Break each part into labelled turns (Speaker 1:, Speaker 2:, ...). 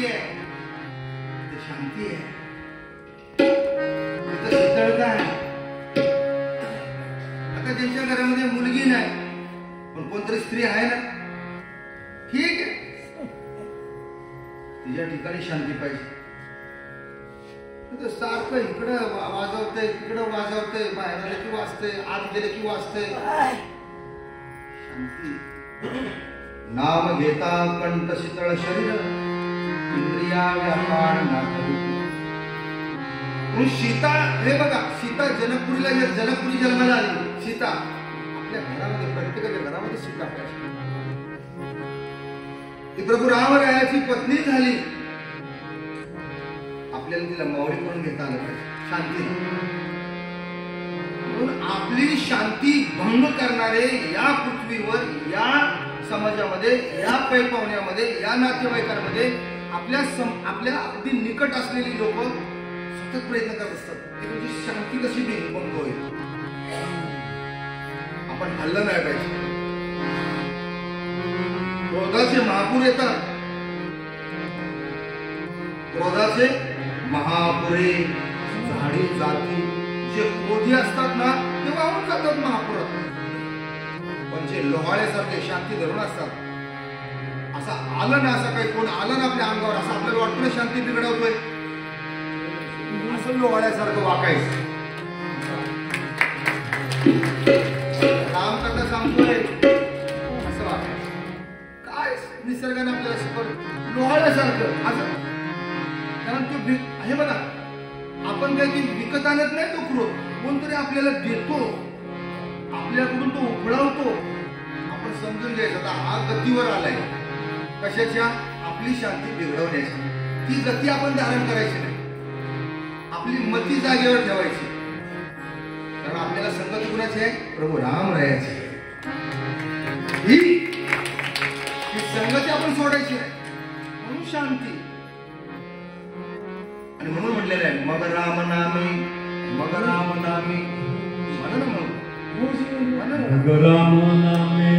Speaker 1: शांती आहे, तिथे शांती आहे, तिथे शीतळता आहे. आता ज्यांच्या घरामध्ये मुलगी नाही पण कोणतरी स्त्री आहे ना, ठीक आहे, तिच्या ठिकाणी शांती पाहिजे. सारखं इकडं वाजवतंय तिकडं वाजवतंय, बाहेर आलं की वाजतंय, आत गेले की वाजतंय. शांती. नाम घेता कंठ शीतळ शरीर, इंद्रिया व्यापार नाथ. सीता, हे बघा, सीता जनकपुरीला जनकपुरी जन्माला आली. सीता आपल्या घरामध्ये, प्रत्येकाच्या घरामध्ये सीता पाहिजे. ती प्रभू रामरायाची पत्नी झाली, आपल्याला तिला मावळी करून घेता आलं पाहिजे. शांती. म्हणून आपली शांती भंग करणारे या पृथ्वीवर, या समाजामध्ये, या पैपावण्यामध्ये, या नातेवाईकांमध्ये आपल्या अगदी निकट असलेली लोक सतत प्रयत्न करत असतात की तुझी शांती कशी भंग होईल. आपण हल्लं नाही पाहिजे. क्रोधाचे महापूर येतात, क्रोधाचे महापुरे, झाडी जाती जे क्रोधी असतात ना ते वाहून जातात महापुरात. पण जे लोहाळ्यासारखे शांती धरून असतात, असं आलं ना, असं काही कोण आलं ना आपल्या अंगावर, असं आपल्याला वाटतं शांती बिघडवतोय, असं लोहाळ्यासारखं वाकायचं. काम करता सांगतोय असं वाकायचं. काय निसर्गाने आपल्याला शिकवलं, लोहाळ्यासारखं असं. कारण तो हे बघा, आपण काही विकत आणत नाही तो क्रोध, कोणतरी आपल्याला देतो, आपल्याकडून तो उफळवतो. आपण समजून घ्यायचं हा गतीवर आलाय. कशाच्या? आपली शांती बिघडवण्याची. ती गती आपण धारण करायची नाही, आपली मती जागेवर ठेवायची. कारण आपल्याला संगत कुणाची आहे? प्रभू रामरायाची. ही संगती आपण सोडायची नाही, म्हणून शांती. आणि म्हणून म्हटलेलं आहे, मग राम नामी, मग राम नामी. म्हणा ना, मग
Speaker 2: राम नामी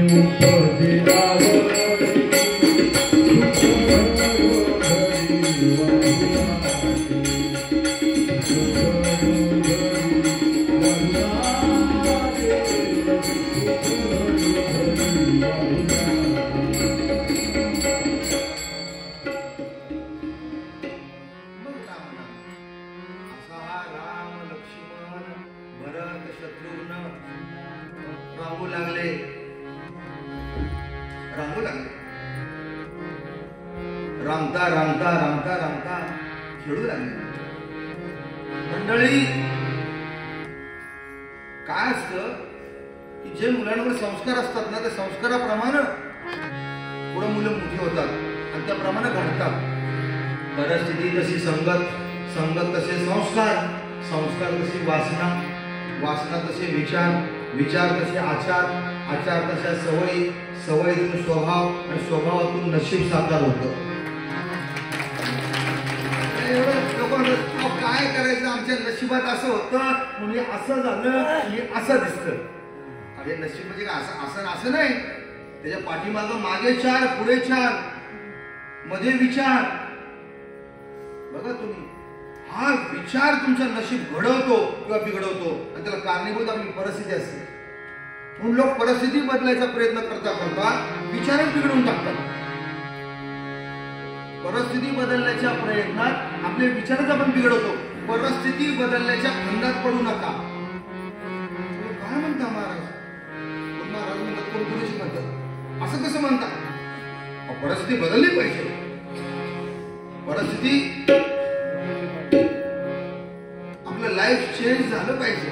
Speaker 1: रामता रामता रामता रामता खेळू लागले. मंडळी, काय असतं की जे मुलांवर संस्कार असतात ना, त्या संस्काराप्रमाणे पुढे मुलं मोठी होतात आणि त्याप्रमाणे घडतात. परिस्थिती तशी संगत, संगत तसे संस्कार, संस्कार तशी वासना, वासना तसे विचार, विचार तसे आचार, आचार तशा सवयी, सवयीतून स्वभाव आणि स्वभावातून नशीब साकार होतं. काय करायचं, आमच्या नशिबात असं होतं म्हणजे असं झालं की असं दिसतं. अरे नशीब म्हणजे काय? असं असं नाही. त्याच्या पाठीमागं मागे चार, पुढे चार, मध्ये विचार. बघा तुम्ही, हा विचार तुमचं नशीब घडवतो किंवा बिघडवतो आणि त्याला कारणीभूत आपली परिस्थिती असते. म्हणून लोक परिस्थिती बदलायचा प्रयत्न करता करता विचारच बिघडवून टाकतात. परिस्थिती बदलण्याच्या प्रयत्नात आपले विचारच आपण बिघडवतो. परिस्थिती बदलण्याच्या फंदात पडू नका. काय म्हणता महाराज? महाराज म्हणतात, कोण कोणाशी म्हणतात, असं कसं म्हणतात? परिस्थिती बदलली पाहिजे. परिस्थिती, आपलं लाईफ चेंज झालं पाहिजे.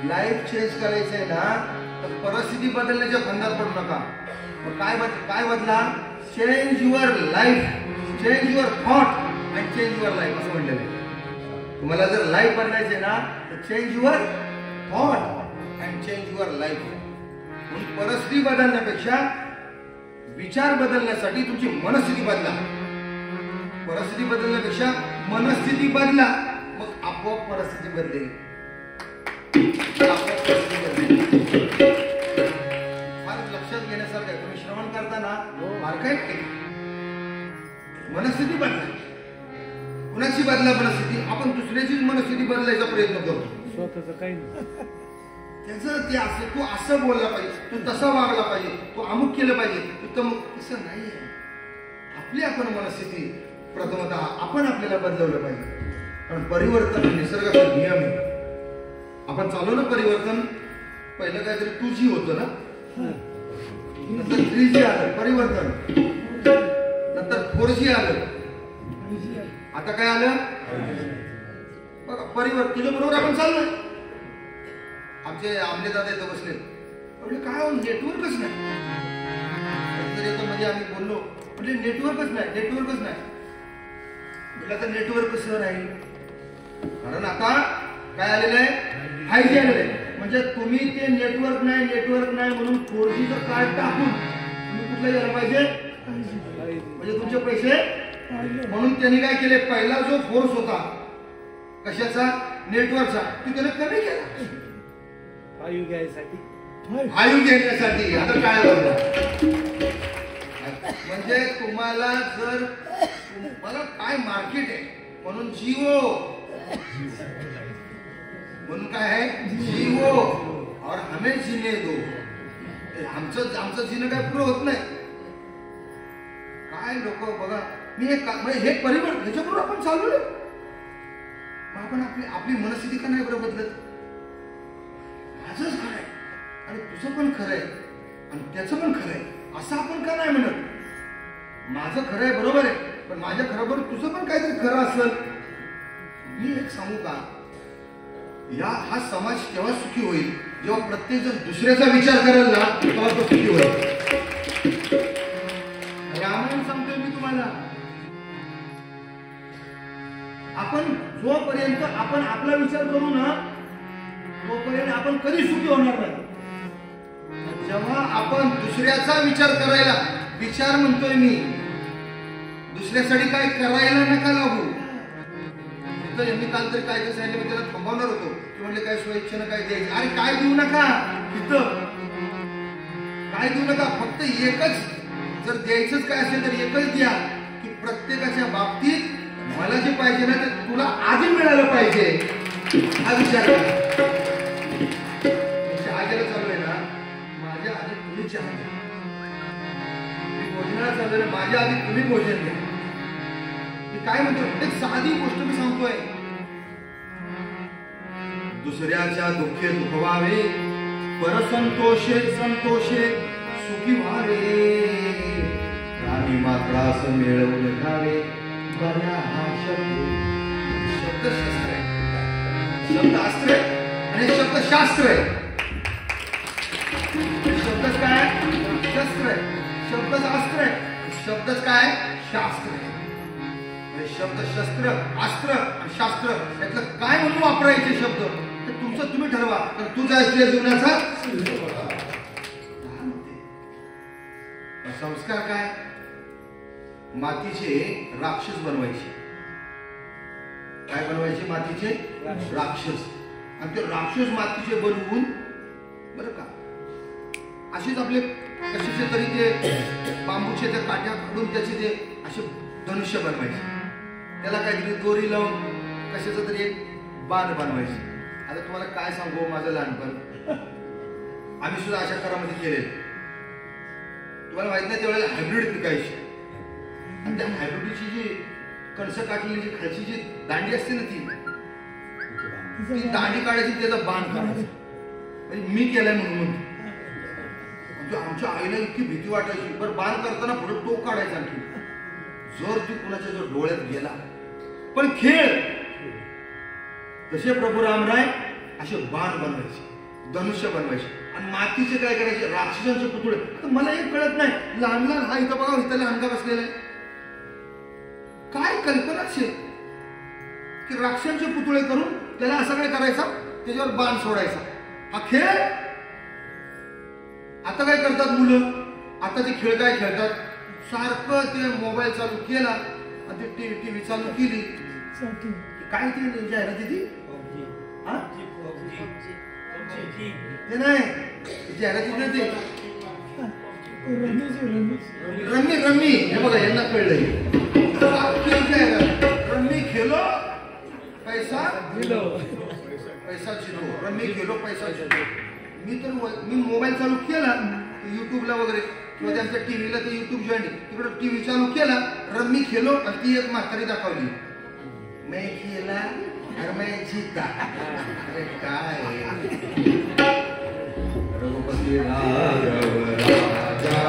Speaker 1: लाईफ चेंज करायचंय ना तर परिस्थिती बदलण्याच्या फंदात पडू नका. काय बदला? Change your life, change your thought and change your life असं म्हणलेलं आहे. तुम्हाला जर लाईफ बदलायचे ना तर change your thought and change your life. म्हणून परिस्थिती बदलण्यापेक्षा विचार बदलण्यासाठी तुमची मनस्थिती बदला. परिस्थिती बदलण्यापेक्षा मनस्थिती बदला, मग आपोआप परिस्थिती बदलेल. फार लक्षात घेण्यासारखं आहे. तुम्ही श्रवण करताना फार काय मनस्थिती बदला. कुणाची बदला मनस्थिती? आपण दुसऱ्याचीच मनस्थिती बदलायचा प्रयत्न करतो.
Speaker 2: स्वतःच काही नाही.
Speaker 1: त्याचं ते असं, तू असं बोलला पाहिजे, तू तसा वागला पाहिजे, तू अमुक केलं पाहिजे, तू तमुक. तसं नाहीये. आपली आपण मनस्थिती प्रथमतः आपण आपल्याला बदलवलं पाहिजे. कारण परिवर्तन निसर्गाचा नियम आहे. आपण चालू ना परिवर्तन. पहिलं काहीतरी 2G होतं ना, नंतर 3G आलं परिवर्तन, नंतर 4G आलं, आता काय आलं बघा परिवर्तन. तुझ्या बरोबर आपण चाललोय. आमचे आमले दादा इथं बसले, म्हणजे काय नेटवर्कच नाही. म्हणजे आम्ही बोललो म्हणजे नेटवर्कच नाही. म्हटलं तर नेटवर्क कसं राहील? कारण आता काय आलेलं आहे? 5G आलेलं आहे. म्हणजे तुम्ही ते नेटवर्क नाही म्हणून 4Gचं कार्ड टाकून तुम्ही कुठलं गेलं पाहिजे, म्हणजे तुमचे पैसे. म्हणून त्यांनी काय केले, पहिला जो फोर्स होता कशाचा, नेटवर्कचा, तो त्याने कमी केला आयु घेण्यासाठी. आता काय होतं म्हणजे तुम्हाला जर तुम्हाला काय मार्केट आहे म्हणून जिओ, म्हणून काय आहे जिओ, और हमें जीने दो. आमचं जीणं काय पुरं होत नाही. काय लोक बघा, मी हे परिवर्तन ह्याच्याबरोबर आपण चालू. आपण आपली मनस्थिती का नाही बरं बदलत? माझंच खरंय आणि तुझं पण खरंय आणि त्याचं पण खरंय असं आपण का नाही म्हणत? माझं खरंय बरोबर आहे, पण माझ्या खरोबर तुझं पण काहीतरी खरं असेल. मी एक सांगू का, हा समाज तेव्हा सुखी होईल जेव्हा प्रत्येक जण दुसऱ्याचा विचार करेल ना, तेव्हा तो सुखी होईल. रामायण सांगतोय मी तुम्हाला. आपण जोपर्यंत आपण आपला विचार करू ना, तोपर्यंत आपण कधी सुखी होणार नाही. जेव्हा आपण दुसऱ्याचा विचार करायला, विचार म्हणतोय मी, दुसऱ्यासाठी काय करायला नका लागू. यांनी काल तरी काय सांगितलं, मी त्याला थांबवणार होतो की म्हणले काय स्वइच्छेनं काय द्यायचं. अरे काय देऊ नका, तिथं काय देऊ नका. फक्त एकच जर द्यायचंच काय असेल तर एकच द्या की प्रत्येकाच्या बाबतीत मला जे पाहिजे ना ते तुला आधी मिळालं पाहिजे, हा विचार करा. चहा चालू ना, माझ्या आधी तुम्ही चहा घ्या. मी भोजनाला चालू ना, माझ्या आधी तुम्ही भोजन घ्या. मी काय म्हणतो, एक साधी गोष्ट मी सांगतोय. दुसऱ्याच्या दुःखे दुखवावे, परसंतोषे संतोषे सुखी व्हावे. प्राणी मात्रास मिळवून घ्यावे, बऱ्या हा शब्दशास्त्र आहे. शब्द अस्त्र आहे आणि शब्दशास्त्र आहे. शब्दच काय शस्त्र आहे, शब्दच अस्त्र आहे, शब्दच काय शास्त्र आहे. शब्द शस्त्र, अस्त्र आणि शास्त्र यातलं काय म्हणून वापरायचे शब्द ते तुमचं तुम्ही ठरवा. तर तुझा तुझ्या जीवनाचा संस्कार काय, मातीचे राक्षस बनवायचे. काय बनवायचे, मातीचे राक्षस. आणि ते राक्षस मातीचे बनवून बरं का असेच आपले कशाचे तरी ते बांबूचे त्या काट्या काढून त्याचे ते असे धनुष्य बनवायचे. त्याला काहीतरी दोरी लावून कशाचं तरी एक बाण बनवायचे. आता तुम्हाला काय सांगू, माझं लहानपण आम्ही सुद्धा अशा करामध्ये केले. तुम्हाला माहित नाही त्यावेळेला हायब्रिड पिकायची. आणि त्या हायब्रिडची जी कणसं काढलेली जी खालची जी दांडी असते ना, ती दांडी काढायची, त्याचा बाण काढायचा. म्हणजे मी केलाय म्हणून. आमच्या आईला इतकी भीती वाटायची. बरं बाण करताना पुढे टोक काढायचा आणखी, जर ती कुणाच्या जर डोळ्यात गेला. पण खेळ तसे प्रभू रामराय असे बाण बनवायचे, धनुष्य बनवायचे. आणि मातीचे काय करायचे, राक्षसांचे पुतळे. मला एक कळत नाही, लहान लहान हा इथं बघा, इथं लहानगा बसलेला आहे. काय कल्पनाच आहे की राक्षसांचे पुतळे करून त्याला असं काय करायचा, त्याच्यावर बाण सोडायचा. हा खेळ. आता काय करतात मुलं, आता ते खेळ काय खेळतात, सारखं ते मोबाईल चालू केला आणि ते टीव्ही चालू केली, काय ती जाहिरात ती ते नाही जाहिरात ते रम्मी. हे बघा यांना कळलंय. पैसा जितो, रम्मी खेलो पैसा जितो. मी मोबाईल चालू केला युट्यूबला वगैरे किंवा त्यांच्या टीव्हीला ते युट्यूब जॉईन तिकडे टीव्ही चालू केला, रम्मी खेलो आणि ती एक म्हातारी दाखवली, मैं खेला और मैं जीता. अरे काय रघुपती राघव राजा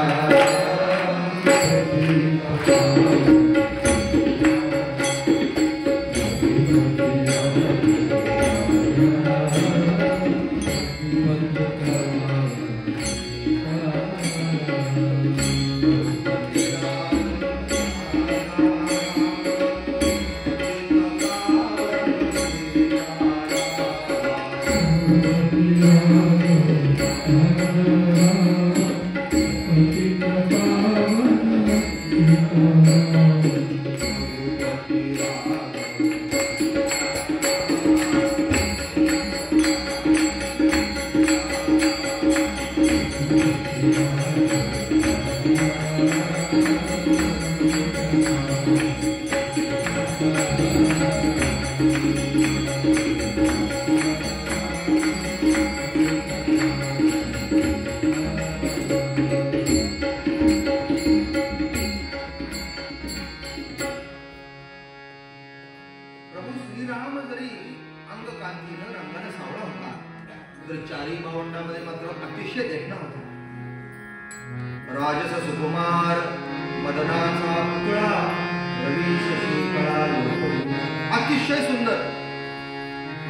Speaker 1: अतिशय सुंदर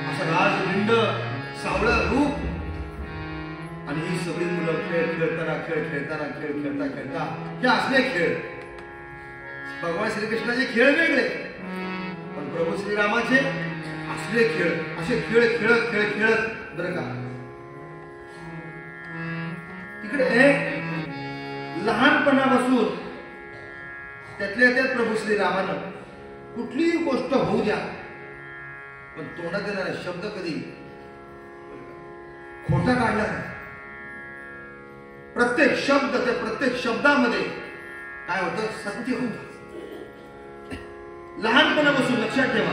Speaker 1: असं राजविंड सावळं रूप. आणि ही सगळी मुलं खेळ खेळता खेळता हे असले खेळ. भगवान श्रीकृष्णाचे खेळ वेगळे, पण प्रभू श्रीरामाचे असले खेळ, असे खेळ खेळत बरं का. तिकडे लहानपणापासून त्यातल्या त्यात प्रभू श्रीरामानं कुठलीही गोष्ट होऊ द्या, पण तोंडात येणारा शब्द कधी खोटा काढला नाही. प्रत्येक शब्द, त्या प्रत्येक शब्दामध्ये काय होतं, सत्य होतं. लहानपणापासून लक्षात ठेवा.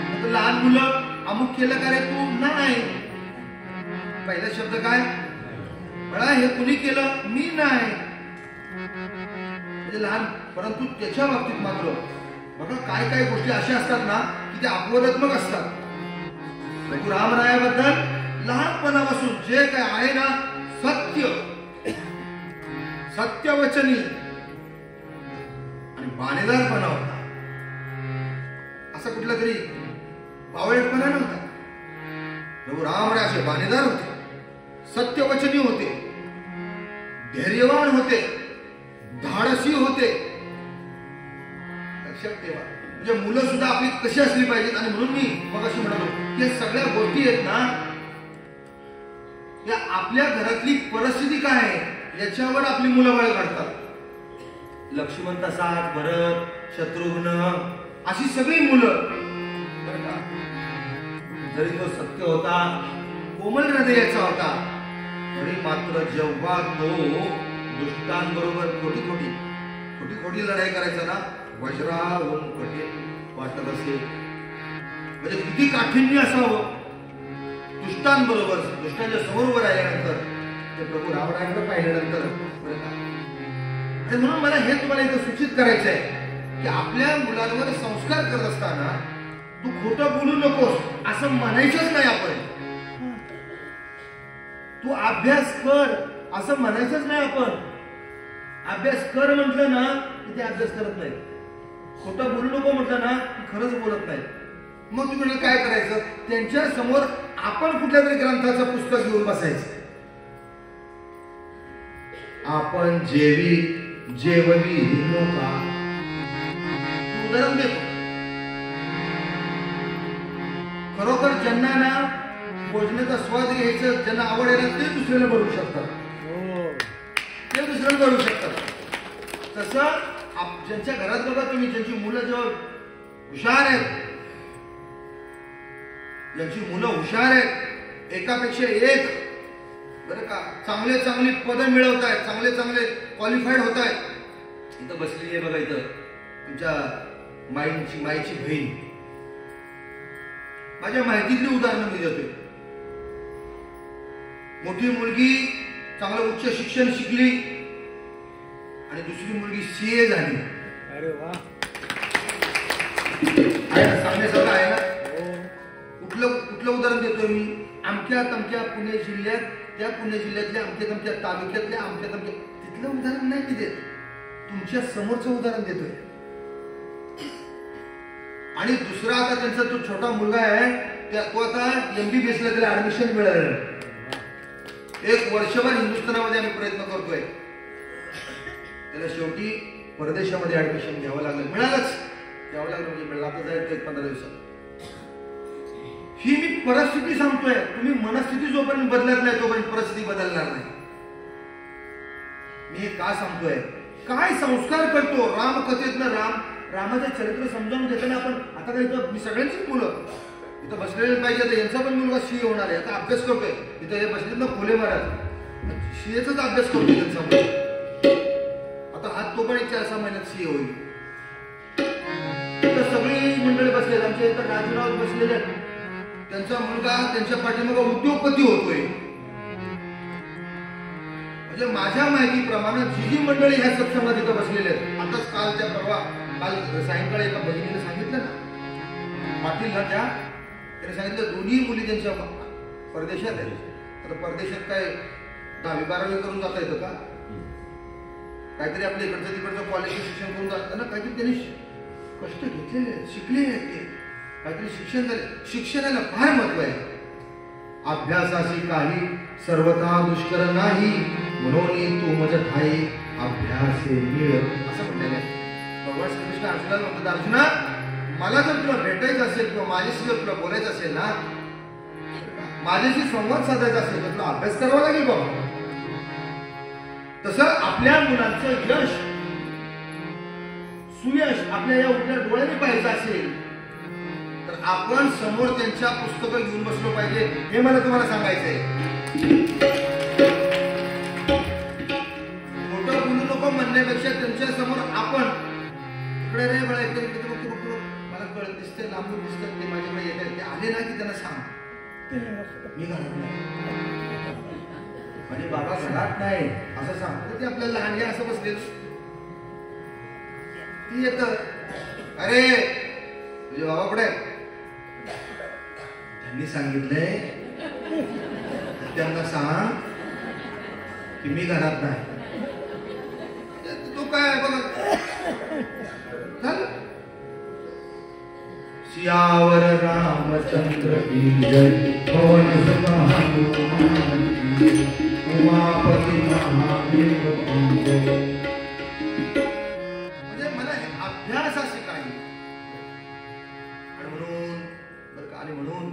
Speaker 1: आता लहान मुलं अमुक केलं का रे तू, नाही. पहिला शब्द काय, बळा हे कुणी केलं, मी नाही. म्हणजे लहान, परंतु त्याच्या बाबतीत मात्र बघा काय काय गोष्टी अशा असतात ना की त्या अपवादात्मक असतात. प्रभू रामरायाबद्दल लहानपणापासून जे काय आहे ना, सत्यवचनी आणि बाणेदारपणा होता. असा कुठला तरी बावळटपणा नव्हता. प्रभू रामराय असे बाणेदार होते, सत्यवचनी होते, धैर्यवान होते, धाडसी होते. लक्षात ठेवा. म्हणजे मुलं सुद्धा आपली कशी असली पाहिजेत. आणि म्हणून मी मग अशी म्हणालो की सगळ्या गोष्टी आहेत ना, या आपल्या घरातली परिस्थिती काय आहे याच्यावर आपली मुलं बळ काढतात. लक्ष्मण तसाच, भरत, शत्रुघ्न अशी सगळी मुलं, जरी तो सत्य होता, कोमल हृदयाचा होता, तरी मात्र जेव्हा तो दुष्टांबरोबर खोटी लढाई करायचा ना, वज्राहून कठीण वाटत असे. म्हणजे किती काठिण्य असावं दुष्टांबरोबर, दुष्टांच्या समोर राहिल्यानंतर, ते प्रभू रामरायाकडे पाहिल्यानंतर. म्हणून मला हे तुम्हाला इथं सूचित करायचं आहे की आपल्या मुलांवर संस्कार करत असताना तू खोटं बोलू नकोस असं म्हणायचंच नाही. आपण तू अभ्यास कर असं म्हणायचंच नाही. आपण अभ्यास कर म्हटलं ना की ते अभ्यास करत नाही. खोटं बोलू नको म्हटलं ना की खरंच बोलत नाही. मग तुम्ही काय करायचं, त्यांच्या समोर आपण कुठल्या तरी ग्रंथाचं पुस्तक घेऊन बसायचं. आपण जेवली नका. उदाहरण देतो. खरोखर ज्यांना ना भोजनाचा स्वाद घ्यायचं, ज्यांना आवड आहे ना, ते दुसऱ्याला बनवू शकतात. ते दुसऱ्याला बनवू शकतात. तसं ज्यांच्या घरात बघा तुम्ही, ज्यांची मुलं जेव्हा हुशार आहेत, ज्यांची मुलं हुशार आहेत, एकापेक्षा एक बरं का चांगली पदं मिळवत आहेत, चांगले क्वालिफाईड होत आहेत. इथं बसलेली आहे बघा, इथं तुमच्या माईची बहीण. माझ्या माहितीतली उदाहरणं मी देतोय. मोठी मुलगी चांगलं उच्च शिक्षण शिकली आणि दुसरी मुलगी CA झाली.
Speaker 2: अरे वा.
Speaker 1: आहे ना, सांगण्यासारखं आहे ना. कुठलं उदाहरण देतोय मी? अमक्या तमक्या पुणे जिल्ह्यात, त्या पुणे जिल्ह्यातल्या अमक्या तमक्या तालुक्यातल्या अमक्या तमक्या, तिथलं उदाहरण नाही मी देत, तुमच्या समोरचं उदाहरण देतोय. आणि दुसरा आता त्यांचा तो छोटा मुलगा आहे, तो आता MBBS ला त्याला ऍडमिशन मिळालं. 1 वर्षभर हिंदुस्थानामध्ये आम्ही प्रयत्न करतोय, त्याला शेवटी परदेशामध्ये ऍडमिशन घ्यावं लागलं. मिळालंच, घ्यावं लागलं म्हणजे मिळालं. आता जायचं 15 दिवसात. ही मी परिस्थिती सांगतोय. तुम्ही मनस्थिती जोपर्यंत बदलत नाही तोपर्यंत परिस्थिती बदलणार नाही. मी हे का सांगतोय? काय संस्कार करतो रामकथेतनं रामाचं चरित्र समजावून घेताना आपण. आता काय इथं मी सगळ्यांचीच मुलं इथं बसलेले पाहिजे. यांचा पण मुलगा CA होणार आहे, आता अभ्यास करतोय. इथं हे बसलेत ना फुले महाराज, CAचाच अभ्यास करतोय त्यांचा मुलगा. आता हा तो पण 4-6 महिन्यात CA होईल. इथं सगळी मंडळी बसलेत, आमच्या इथं राजूराव बसलेले, त्यांचा मुलगा त्यांच्या पाठीमागे उद्योगपती होतोय. म्हणजे माझ्या माहितीप्रमाणे जी मंडळी ह्या सत्संगात इथं बसलेले आहेत, आताच काल सायंकाळी एका बहिणीने सांगितलं ना, पाटीलला त्याने सांगितलं दोन्ही मुली त्यांच्या परदेशात आहेत. आता परदेशात काय 10वी-12वी करून जाता येतं का? काहीतरी आपल्या इकडचं तिकडचं कॉलेज शिक्षण करून जाताना काहीतरी त्यांनी कष्ट घेतलेले आहेत, शिकले आहेत, ते काहीतरी शिक्षण झाले. शिक्षणाला फार महत्व आहे. अभ्यासाशी काही सर्वथा दुष्कर नाही, म्हणून तू मज ठाई अभ्यासे मिळ, असं म्हटलेलं आहे. भगवान श्रीकृष्ण अर्जुनाला म्हणतात, अर्जुना मला जर तुला भेटायचं असेल किंवा माझ्याशी जर तुला बोलायचं असेल ना, माझ्याशी संवाद साधायचा असेल तर तुला अभ्यास करावा लागेल बाबा. तसं आपल्या मुलांचं यश सुयश आपल्या या उघड्या डोळ्याने पाहायचं असेल तर आपण समोर त्यांच्या पुस्तकं घेऊन बसलो पाहिजे. हे मला तुम्हाला सांगायचंय. मोठं बोलू नको म्हणण्यापेक्षा त्यांच्या समोर आपण इकडे रे बळा इकडे मला कळत दिसतंय, लांबून दिसतात ते माझ्याकडे येत आहेत, ते आले ना की त्यांना सांग मी घरात नाही, म्हणजे बाबा घरात नाही असं सांग. ते आपल्याला लहान घ्या असं बसले ती येत, अरे तुझे बाबा कुठे? त्यांनी सांगितलंय त्यांना सांग की मी घरात नाही. तो काय बघा झालं. सियावर रामचंद्र की जय, पवन सुत हनुमान की जय, उमापती महादेव की जय. म्हणजे मला अभ्यास असे काही आणि म्हणून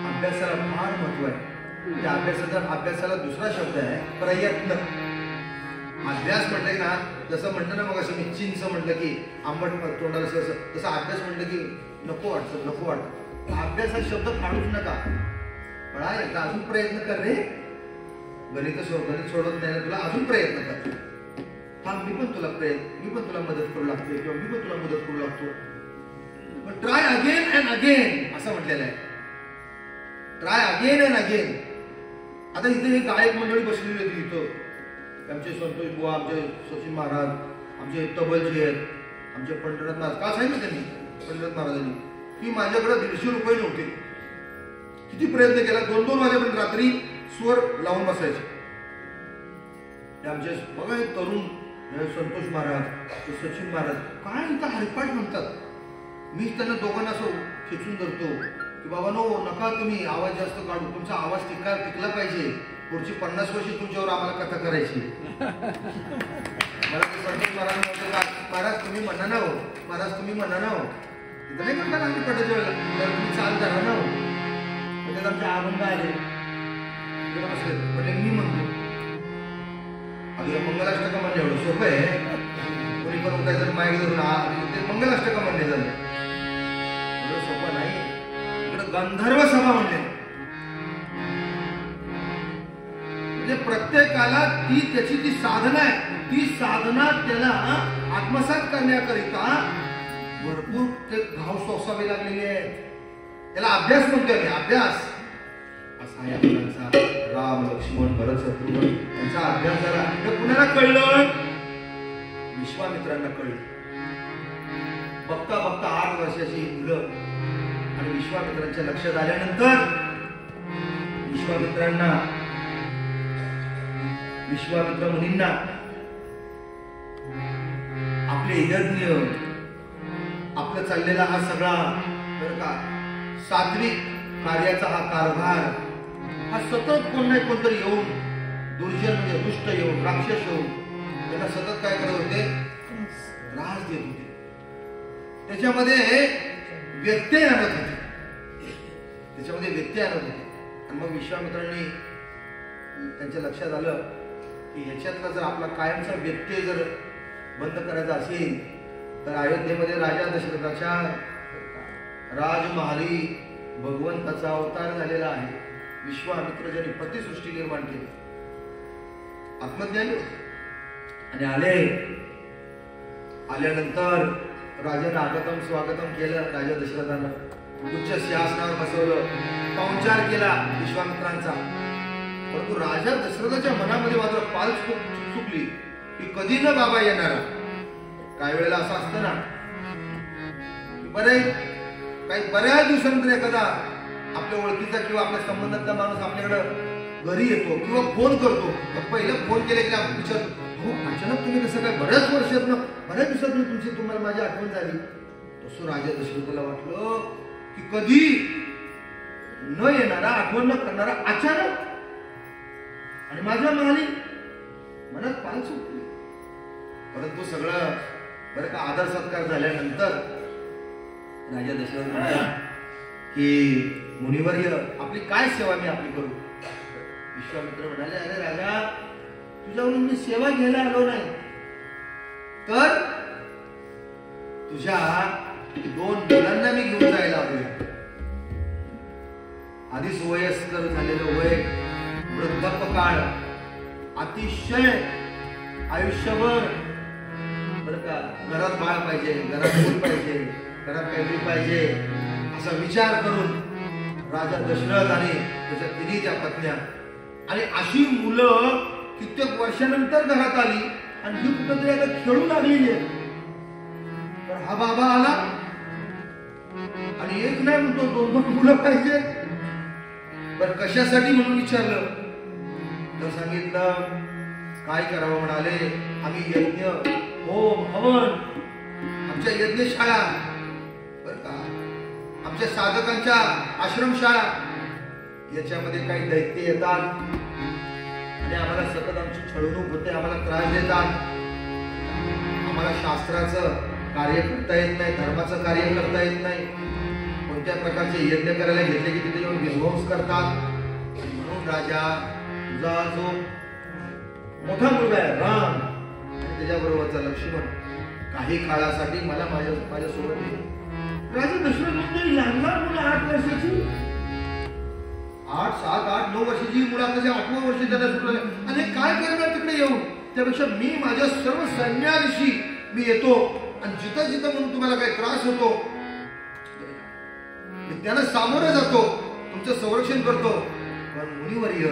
Speaker 1: अभ्यासाला फार महत्व आहे. त्या अभ्यासाला दुसरा शब्द आहे प्रयत्न. अभ्यास म्हटलं की ना, जसं म्हटलं ना मग असं मी चिंच म्हटलं की आंबट तोंडाला तसं अभ्यास म्हटलं की नको वाटतं. अभ्यास हा शब्द काढूच नका. पण एकदा अजून प्रयत्न कर रे, गणित सोडत नाही तुला, अजून प्रयत्न कर. हा मी पण तुला मदत करू लागतो किंवा मी पण तुला मदत करू लागतो. ट्राय अगेन अँड अगेन असं म्हटलेलं आहे. Try again and again. आता इथे हे गायक मंडळी बसलेली होती इथं, आमचे संतोष बुवा, आमचे सचिन महाराज, आमचे तबलजी आहेत, आमचे पंढरनाथ महाराज. का सांगितलं त्यांनी पंढरनाथ महाराजांनी की माझ्याकडे 150 रुपये नव्हते. किती प्रयत्न केला, 2-2 वाजेपर्यंत रात्री स्वर लावून बसायचे. आमचे बघा हे तरुण संतोष महाराज, सचिन महाराज काय इथं हरिपाठ म्हणतात. मीच त्यांना दोघांना असं खेचून धरतो की बाबा नो नका तुम्ही आवाज जास्त काढू, तुमचा आवाज टिकला पाहिजे. पुढची 50 वर्ष तुमच्यावर आम्हाला कथा करायची. मला संतोष महाराज म्हणतो का महाराज तुम्ही म्हणा ना हो, महाराज तुम्ही म्हणा ना हो. तिथं नाही म्हणता आम्ही पटायच्या वेळेला तर तुम्ही चाल धरा ना हो. म्हणजे आमचे आनंद आले म्हणजे मी म्हणतो अगदी मंगलाष्टका म्हणणे एवढं सोपं आहे. कोणी पण उठायचं माईक धरून ते मंगलाष्टका म्हणणे झाले एवढं सोपं नाही. इकडे गंधर्व सभा म्हणले म्हणजे प्रत्येकाला त्याची ती साधना आहे. ती साधना त्याला आत्मसात करण्याकरिता भरपूर ते घाव सोसावे लागलेले आहेत. त्याला अभ्यास म्हणतोय मी. असा या मुलांचा राम लक्ष्मण भरत शत्रुघ्न यांचा अभ्यास झाला. हे कुणाला कळलं? विश्वामित्रांना कळलं. बघता बघता 8 वर्षाची मुलं आणि विश्वामित्रांच्या लक्षात आल्यानंतर विश्वामित्र मुनींना आपले यज्ञ, आपला चाललेला हा सगळा बरं का सात्विक कार्याचा हा कारभार हा सतत कोण नाही कोणतरी येऊन दुर्जन म्हणजे दुष्ट येऊन राक्षस येऊन त्यांना सतत काय करत होते? त्रास देत होते. त्याच्यामध्ये व्यत्यय आणत होते. आणि मग विश्वामित्रांनी त्यांच्या लक्षात आलं की ह्याच्यातला जर आपला कायमचा व्यत्यय जर बंद करायचा असेल तर अयोध्येमध्ये राजा दशरथाच्या राजमहाली भगवंताचा अवतार झालेला आहे. विश्वामित्र ज्यांनी प्रतिसृष्टी निर्माण केली, आत्मज्ञानी आणि आल्यानंतर राजाने आगतम स्वागतम केलं. राजा दशरथानं उच्च सिंहासनावर बसवलं, पाहुणचार केला विश्वामित्रांचा. परंतु राजा दशरथाच्या मनामध्ये मात्र पाल चुकली की कधी न बाबा येणार. काही वेळेला असं असतं ना, काही बऱ्याच दिवसानंतर एखादा आपल्या ओळखीचा किंवा आपल्या संबंधातला माणूस आपल्याकडे घरी येतो किंवा फोन करतो. तर पहिलं फोन केले की आपण विचारतो, हो अचानक तुम्ही कसं काय बऱ्याच दिवसात तुम्हाला माझी आठवण झाली. तसं राजा दशरथाला वाटलं की कधी न येणारा, आठवण न करणारा अचानक, आणि माझ्या मनात पाल सुटली. परंतु सगळं बरं का आदर सत्कार झाल्यानंतर राजा दशरथ म्हणाला की मुनिवर्य आपली काय सेवा मी आपली करू. विश्वामित्र म्हणाले, अरे राजा तुझ्याकडून मी सेवा घ्यायला आलो नाही, तर तुझ्या 2 मुलांना मी घेऊन जायला आलोय. आधीच वयस्कर झालेलं वय, वृद्धापकाळ, अतिशय आयुष्यभर बरं का घरात बाळ पाहिजे, घरात मूल पाहिजे, घरात काहीतरी पाहिजे असा विचार करून राजा दशरथ आणि त्याच्या 3 त्या पत्न्या आणि अशी मुलं कित्येक वर्षानंतर घरात आली आणि ही कुठंतरी आता खेळू लागलेली आहे. तर हा बाबा आला आणि एक नाही म्हणतो 2 मुलं पाहिजे. पण कशासाठी म्हणून विचारलं तर सांगितलं काय करावं. म्हणाले, आम्ही यज्ञ, होम, हवन, आमच्या यज्ञशाळा बर का, आमच्या साधकांच्या आश्रमशाळा याच्यामध्ये काही दैत्य येतात आणि आम्हाला सतत आमची छळवणूक होते, आम्हाला त्रास देतात. आम्हाला शास्त्राचं कार्य करता येत नाही, धर्माचं कार्य करता येत नाही. कोणत्या प्रकारचे यज्ञ करायला घेतले की तिथे येऊन विध्वंस करतात. म्हणून राजा तुझा जो मोठा मुलगा आहे राम आणि त्याच्याबरोबरचा लक्ष्मण काही काळासाठी मला माझ्यासोबत येईल. राजा दशरथ म्हणजे लहान मुलं 8 वर्षाची, 8, 7, 8, 9 वर्षाची मुलं आता 8व्या वर्षी त्याला सुटलं आणि काय करणार तिकडे येऊन. त्यापेक्षा मी माझ्या सर्व सैन्याविषयी मी येतो आणि जिथं म्हणून तुम्हाला काही त्रास होतो मी त्यांना सामोरं जातो, तुमचं संरक्षण करतो. पण मुनिवर्य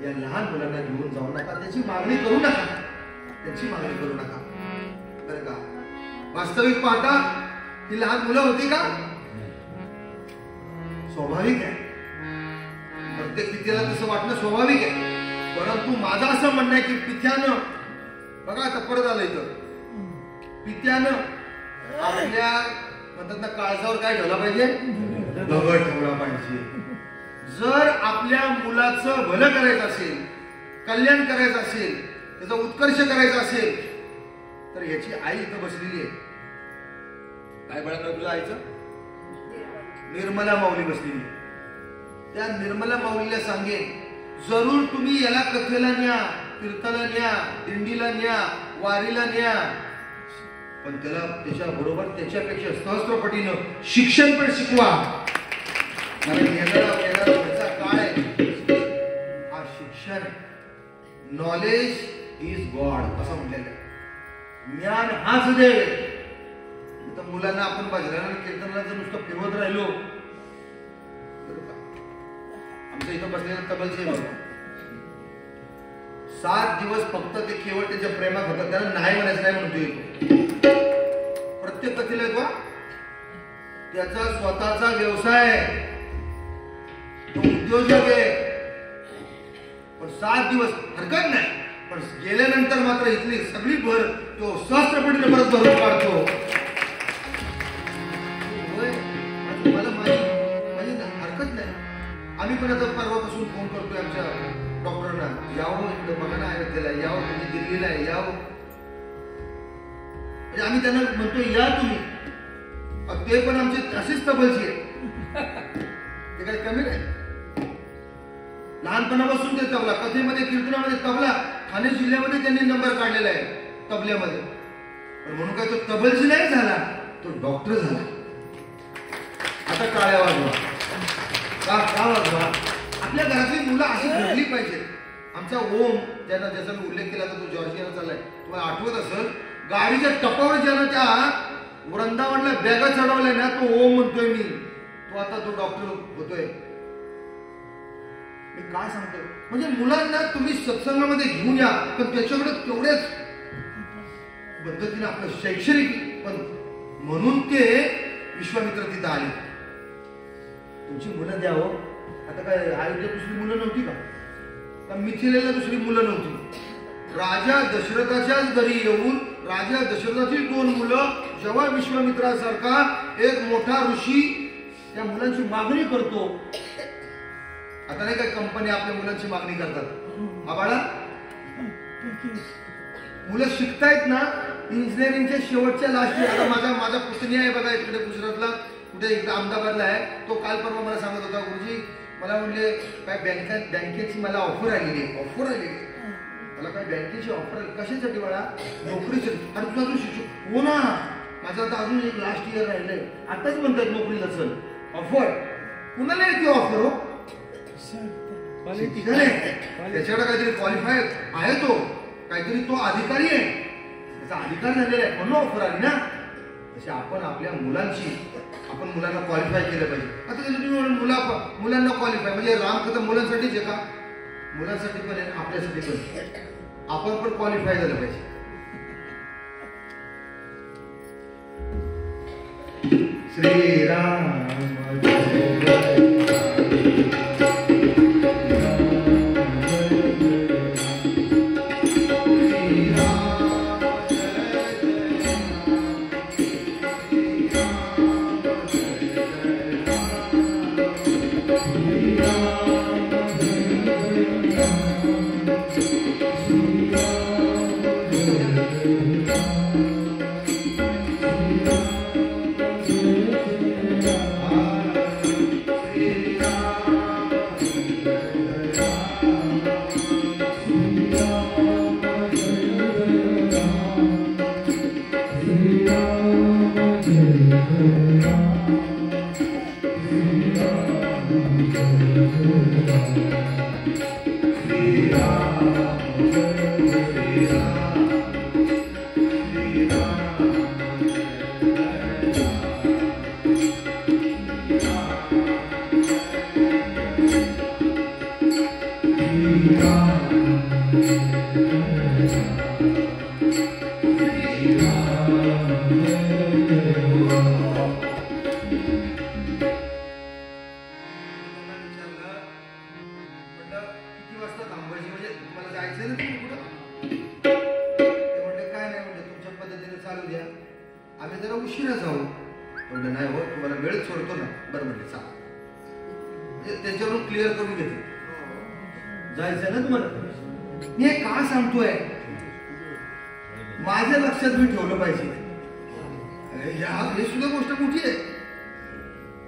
Speaker 1: या लहान मुलांना घेऊन जाऊ नका, त्याची मागणी करू नका. बरं का, वास्तविक पाहता ही लहान मुलं होती का? स्वाभाविक आहे, प्रत्येक पित्याला तसं वाटणं स्वाभाविक आहे. परंतु माझं असं म्हणणं आहे की पित्यानं, बघा आता परत आलं इथं, पित्यानं आपल्या म्हणतात ना काळजावर काय ठेवला पाहिजे? दगड ठेवला पाहिजे. जर आपल्या मुलाचं भलं करायचं असेल, कल्याण करायचं असेल, त्याचा उत्कर्ष करायचा असेल तर याची आई इथं बसलेली आहे. काय म्हणत तुझ्या आईचं? निर्मला माऊली बसलेली. त्या निर्मला माऊलीला सांगेन, जरूर तुम्ही याला कथेला न्या, कीर्तनाला न्या, दिंडीला न्या, वारीला न्या, पण त्याला त्याच्या बरोबर त्याच्यापेक्षा सहस्त्रपटीनं शिक्षण पण शिकवा. कारण येणारा काळ आहे हा शिक्षण, नॉलेज इज गॉड असं म्हटलेलं आहे. ज्ञान हाच देव आहे. तर मुलांना आपण भजनाला कीर्तनाला जर नुसतं फिरवत राहिलो, आमच्या इथं बसलेलं तबलचे बघा 7 दिवस फक्त ते केवळ त्याच्या प्रेमात होतं. त्याला नाही म्हणायचं नाही म्हणतो येतो. प्रत्येक कथेला येतो त्याचा स्वतःचा व्यवसाय आहे, तो उद्योजक आहे. पण 7 दिवस हरकत नाही, पण गेल्यानंतर मात्र इथली सगळी भर तो सहस्त्रपटीने परत भरून काढतो. मला माझी हरकत नाही. आम्ही पण आता परवापासून फोन करतोय आमच्या डॉक्टरांना, यावं इकडे बघा ना अयोध्येला, यावं तुम्ही दिल्लीला आहे, यावं. म्हणजे आम्ही त्यांना म्हणतोय या तुम्ही. ते पण आमचे असेच तबलचे ते काही कमी नाही. लहानपणापासून ते तबला, कथेमध्ये कीर्तनामध्ये तबला, ठाणे जिल्ह्यामध्ये त्यांनी नंबर काढलेला आहे तबल्यामध्ये. पण म्हणून काय तो तबलची नाही झाला, तो डॉक्टर झाला. आता टाळ्या वाजवा, का वाजवा. आपल्या घरातली मुलं अशी घडली पाहिजे. आमचा ओम ज्यांना ज्याचा मी उल्लेख केला तर तो जॉर्जियाला चाललाय, तुम्हाला आठवत असेल गाडीच्या टपावर ज्यानं त्या वृंदावनला बॅगा चढवलाय ना, तो ओम म्हणतोय मी. तो आता तो डॉक्टर होतोय. मी काय सांगतोय म्हणजे मुलांना तुम्ही सत्संगामध्ये घेऊन या, पण त्याच्याकडे तेवढ्याच पद्धतीने आपलं शैक्षणिक पण म्हणून ते विश्वामित्र तिथं आले. तुमची मुलं द्यावं. आता काय अयोध्येत दुसरी मुलं नव्हती का मिथिलेला दुसरी मुलं नव्हती. राजा दशरथाच्याच घरी येऊन राजा दशरथाची 2 मुलं जेव्हा विश्वामित्रासारखा एक मोठा ऋषी त्या मुलांची मागणी करतो. आता नाही काय कंपनी आपल्या मुलांची मागणी करतात. बाळा मुलं शिकतायत ना इंजिनिअरिंगच्या शेवटच्या लास्ट इयर. आता माझा पुतणी आहे बघा इकडे गुजरातला, कुठे इकडे अहमदाबादला आहे. तो काल परवा मला सांगत होता, गुरुजी मला म्हणले काय बँकेची मला ऑफर आलेली आहे. मला काय बँकेची ऑफर आली कशासाठी बाळा? नोकरीसाठी. आणि तुला तू शिक्षक हो ना, माझं आता अजून एक लास्ट इयर राहिलंय. आताच म्हणतात नोकरीला चल ऑफर. कुणाला येते ऑफर हो? त्याच्याकडे काहीतरी क्वालिफाय आहे, तो काहीतरी तो अधिकारी आहे, त्याचा अधिकार झालेला आहे म्हणून ऑफर आली ना. तसे आपण आपल्या आपण मुलांना क्वालिफाय केलं पाहिजे. आता तुम्ही मुलांना क्वालिफाय म्हणजे रामकथा मुलांसाठीच आहे का? मुलांसाठी पण आहे, आपल्यासाठी पण. आपण पण क्वालिफाय झालं पाहिजे. श्रीराम माझ्या लक्षात मी ठेवलं पाहिजे. हे सुद्धा गोष्ट मोठी आहे.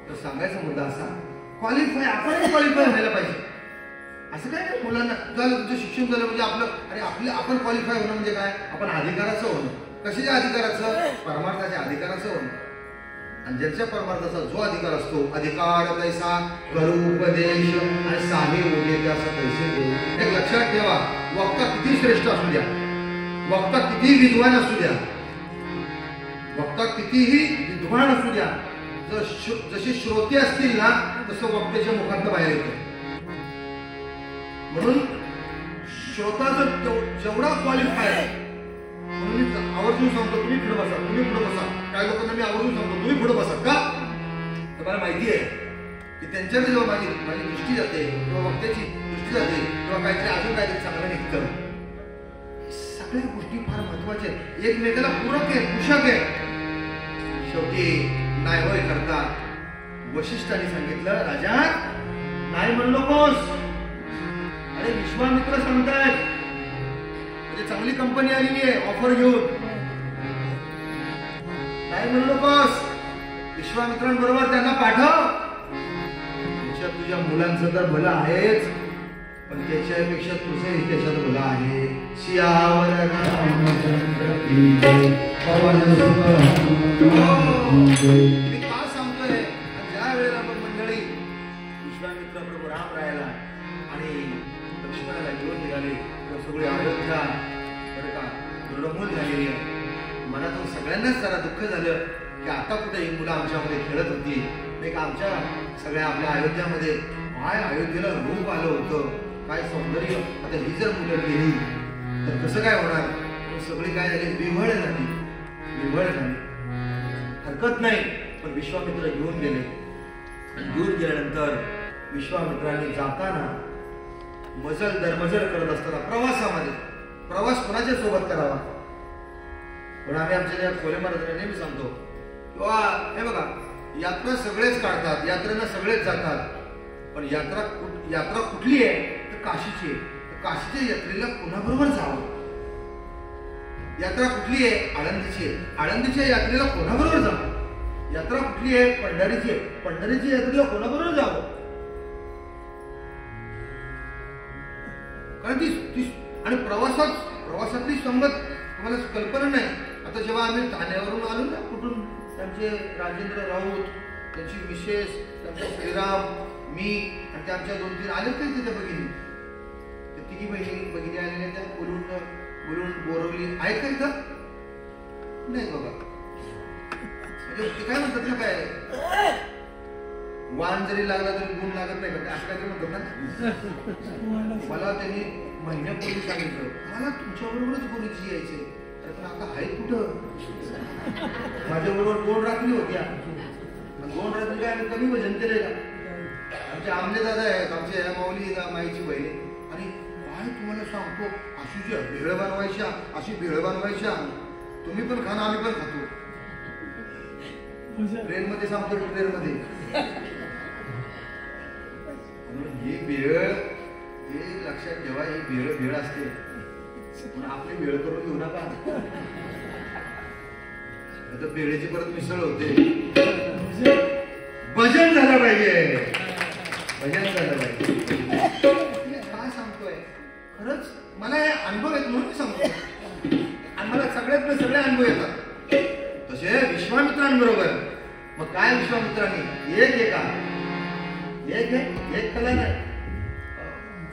Speaker 1: तर सांगायचा मुद्दा असा, क्वालिफाय आपण क्वालिफाय व्हायला पाहिजे. असं काय नाही मुलांना झालं तुझं शिक्षण झालं म्हणजे आपण क्वालिफाय होणं म्हणजे काय? आपण अधिकाराचं होणं. कशाच्या अधिकाराचं? परमार्थाच्या अधिकाराचं होणं. आणि ज्याच्या परमार्थाचा जो अधिकार असतो, अधिकार तैसा करू उपदेश आणि साहे उगे त्याचा पैसे देऊ. एक लक्षात ठेवा, वक्ता किती श्रेष्ठ असू द्या, वक्ता कितीही विद्वान असू द्या, वक्ता कितीही विद्वान असू द्या, जसे श्रोते असतील ना तसं वक्त्याच्या मुखात बाहेर येतं. म्हणून श्रोता जर जेवढा क्वालिफाय, म्हणून मी आवर्जून सांगतो तुम्ही पुढे बसा, तुम्ही पुढे बसा. काही लोकांना मी आवर्जून सांगतो तुम्ही पुढे बसा. का तर मला माहिती आहे की त्यांच्याकडे जेव्हा माझी दृष्टी जाते किंवा वक्त्याची दृष्टी जाते किंवा काहीतरी अजून काहीतरी चांगलं निघतं. सगळ्या गोष्टी फार महत्वाच्या आहेत, एकमेकाला पूरक आहे, पोषक आहे. शेवटी नाही होय करतात. वशिष्ठाने सांगितलं राजा नाही म्हणू नकोस. अरे विश्वामित्र सांगतायत म्हणजे चांगली कंपनी आलेली आहे ऑफर घेऊन. नाही म्हणू नकोस. विश्वामित्रांबरोबर त्यांना पाठव. तुझ्या मुलांचं तर भलं आहेच, पण त्याच्यापेक्षा तुझंही त्याच्यात भलं आहे. सियावर मी का सांगतोय, ज्या वेळेला आपण मंडळी विश्वामित्र प्रभू राम राहायला आणि लक्ष्मणाला घेऊन निघाले तेव्हा सगळी अयोध्या बरं का दृढमूल झालेली आहे. मनातून सगळ्यांनाच जरा दुःख झालं की आता कुठे ही मुलं आमच्यामध्ये खेळत होती, एक आमच्या सगळ्या आपल्या अयोध्यामध्ये काय अयोध्येला रूप आलं होतं, काय सौंदर्य. आता ही जर मुलं गेली तर कसं काय होणार. सगळी काय झाली, विव्हळ झाली. हरकत नाही, पण विश्वामित्र घेऊन गेले. घेऊन गेल्यानंतर विश्वामित्रांनी जाताना मजल दरमजल करत असताना प्रवासामध्ये, प्रवास कोणाच्या सोबत करावा. पण आम्ही आमच्या खोले महाराजांना नेहमी सांगतो किंवा हे बघा यात्रा सगळेच काढतात, यात्रेला सगळेच जातात, पण यात्रा कुठली आहे तर काशीची आहे. काशीच्या यात्रेला कोणाबरोबर जावं. यात्रा कुठली आहे आळंदीची आहे, आळंदीच्या यात्रेला कोणाबरोबर जावं. यात्रा कुठली आहे पंढरीची आहे, पंढरीच्या यात्रेला कोणाबरोबर जावं. कारण ती आणि प्रवासातली संगत तुम्हाला कल्पना नाही. आता जेव्हा आम्ही ठाण्यावरून आलो ना, कुठून त्यांचे राजेंद्र राऊत, त्यांची मिसेस, त्यांचा श्रीराम, मी आणि त्या आमच्या 2-3 आले काही तिथे भगिनी, त्या तिघी भगिनी आलेल्या त्या बोलून बोरवली आहेत का इथं नाही बघा. म्हणजे ते काय म्हणतात ना, काय वाण जरी लागला तरी गुण लागत नाही का, असं काय म्हणतात ना. मला त्यांनी महिन्यापूर्वी सांगितलं मला तुमच्याबरोबरच बोलायची यायचे, पण आता आहे कुठं. माझ्याबरोबर 2 रात्री होत्या. 2 रात्री काय आम्ही कमी भजन केलंय का. आमचे आमले दादा आहेत, आमचे माऊली माईची बहीण, आणि काय तुम्हाला सांगतो अशी जी भेळ बनवायच्या तुम्ही पण खाना आम्ही पण खातो. ट्रेन मध्ये सांगतो, ट्रेन मध्ये ही भेळ, हे लक्षात ठेवा, ही भेळ असते, पण आपली भेळ करून घेऊ नका. आता भेळेची परत मिसळ होते. भजन झालं पाहिजे, भजन झालं पाहिजे. काय सांगतोय खरंच मला हे अनुभव आहेत म्हणून सांगतो, आणि मला सगळ्यात सगळे अनुभव येतात. तसे विश्वामित्रांबरोबर मग काय विश्वामित्रांनी एक कला नाही,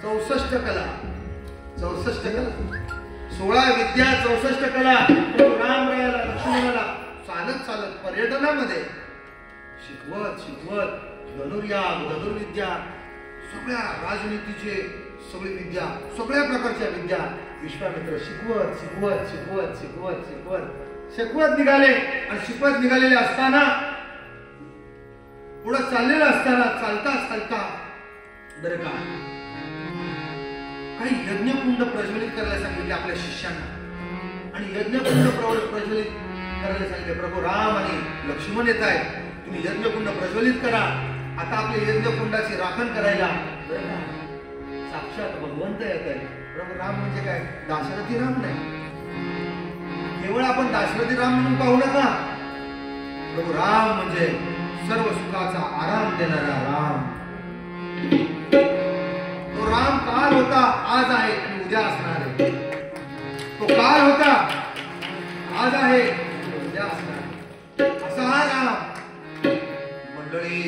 Speaker 1: 64 कला, 16 विद्या, 64 कला. राम रायाला लक्ष्मणाला चालत पर्यटनामध्ये शिकवत धनुर्विद्या, सगळ्या राजनीतीचे सगळी विद्या, सगळ्या प्रकारच्या विद्या विश्वामित्र शिकवत निघाले. आणि शिकवत निघालेले असताना पुढे चाललेलं असताना चालता बरं का काही यज्ञकुंड प्रज्वलित करायला सांगितले आपल्या शिष्यांना. आणि यज्ञकुंड प्रज्वलित करायला सांगितले. प्रभू राम आणि लक्ष्मण येत आहेत, तुम्ही यज्ञकुंड प्रज्वलित करा. आता आपल्या यज्ञकुंडाची राखण करायला बरं का साक्षात भगवंत येत आहे. प्रभू राम म्हणजे काय, दाशरथी राम नाही. केवळ आपण दाशरथी राम म्हणून पाहू नका. प्रभू राम म्हणजे सर्व सुखाचा आराम देणारा राम. तो राम काल होता, आज आहे आणि उद्या असणार आहे. तो काल होता, आज आहे, उद्या असणार. असा हा राम. मंडळी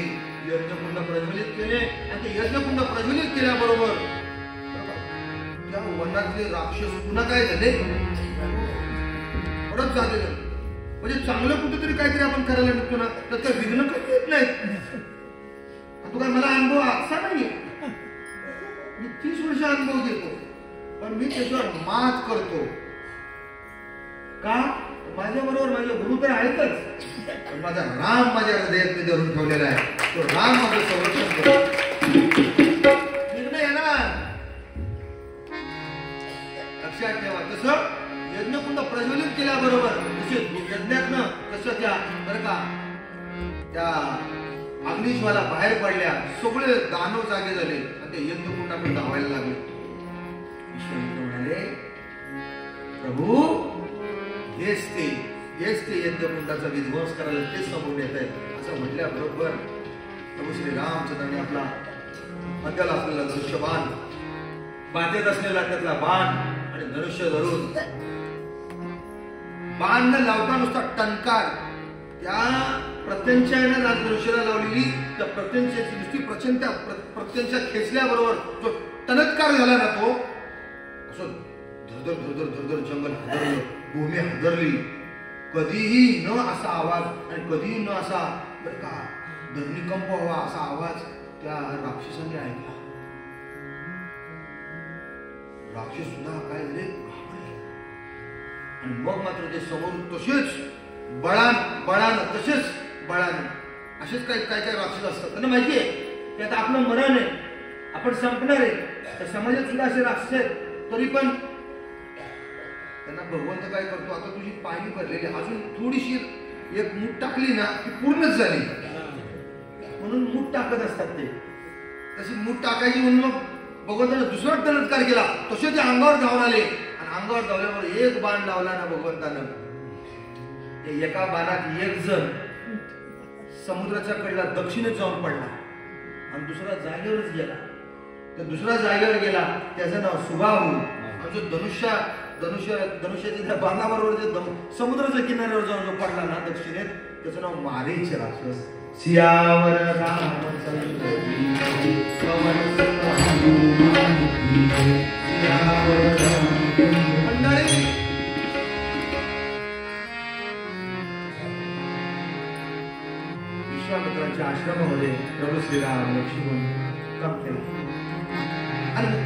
Speaker 1: यज्ञकुंड प्रज्वलित केले, आणि ते यज्ञकुंड प्रज्वलित केल्याबरोबर त्या वनातले राक्षस पुन्हा काय झाले, परत झाले. म्हणजे चांगलं कुठेतरी काहीतरी आपण करायला निघतो ना, तर त्या विघ्न काही येत नाहीत. तू काय मला अनुभव असा नाहीये. 30 वर्ष अनुभव घेतो, पण मी त्याच्यावर मात करतो. का? माझ्या बरोबर माझे गुरु तर आहेतच, पण माझा राम माझ्या हृदयात मी धरून ठेवलेला आहे. तो राम माझं संरक्षण करतो. निर्णय येणार, लक्षात ठेवा. तसं यज्ञकुंड प्रज्वलित केल्याबरोबर तसे यज्ञातनं तसं त्या बरं का त्या अग्निज्वाला बाहेर पडल्या, सगळे दानव जागे झाले आणि ते यज्ञकुंडाकडे धावायला लागले. विश्वामित्र म्हणाले, प्रभू हेच ते यज्ञकुंडाचा विध्वंस करायला ते समोर येत आहेत. असं म्हटल्याबरोबर प्रभू श्री रामचंद्रांनी आपला मध्याला असलेला धनुष्यबाण, बांधत असलेला त्यातला बाण आणि धनुष्य धरून बाण न लावता नुसता टंकार त्या प्रत्यंच्याने धनुष्याला लावलेली त्या प्रत्यंच्याची नुसती प्रत्यंच्या खेचल्याबरोबर जो टनत्कार झाला ना, तो असं धरधर जंगल हादरलं, भूमी हादरली. कधीही न असा आवाज आणि कधीही न असा बरं का धरणीकंप व्हावा असा आवाज त्या राक्षसांनी ऐकला. राक्षस सुद्धा काय झाले, घाबरले. आणि मग मात्र ते समोर तसेच बळान असेच काय राक्षस असतात. त्यांना माहितीये की आता आपलं मरण आहे, आपण संपणार आहे. त्या समाजात सुद्धा असे राक्षस आहेत, तरी पण त्यांना भगवंत काय करतो, आता तुझी पाणी भरलेली, अजून थोडीशी एक मूठ टाकली ना की पूर्णच झाली, म्हणून मूठ टाकत असतात ते. तशी मूठ टाकायची म्हणून मग भगवंताने दुसरा टनत्कार केला, तसे ते अंगावर धावून आले. आणि अंगावर धावल्यावर एक बाण लावला ना भगवंतानं, ते एका बाणात एक जण समुद्राच्या कडेला दक्षिणेत जाऊन पडला आणि दुसरा जागेवरच गेला. तर दुसरा जागेवर गेला त्याचं नाव सुबाहू. आणि जो धनुष्याच्या त्या बाणाबरोबर जे समुद्राच्या किनाऱ्यावर जाऊन जो पडला ना दक्षिणेत, त्याचं नाव मारीच राक्षस. सियावर रामचंद्र की पवन सुत हनुमान की जय. सियावर मंडळी, विश्वामित्रांच्या आश्रमामध्ये प्रभू श्रीराम लक्ष्मण काम केलं आणि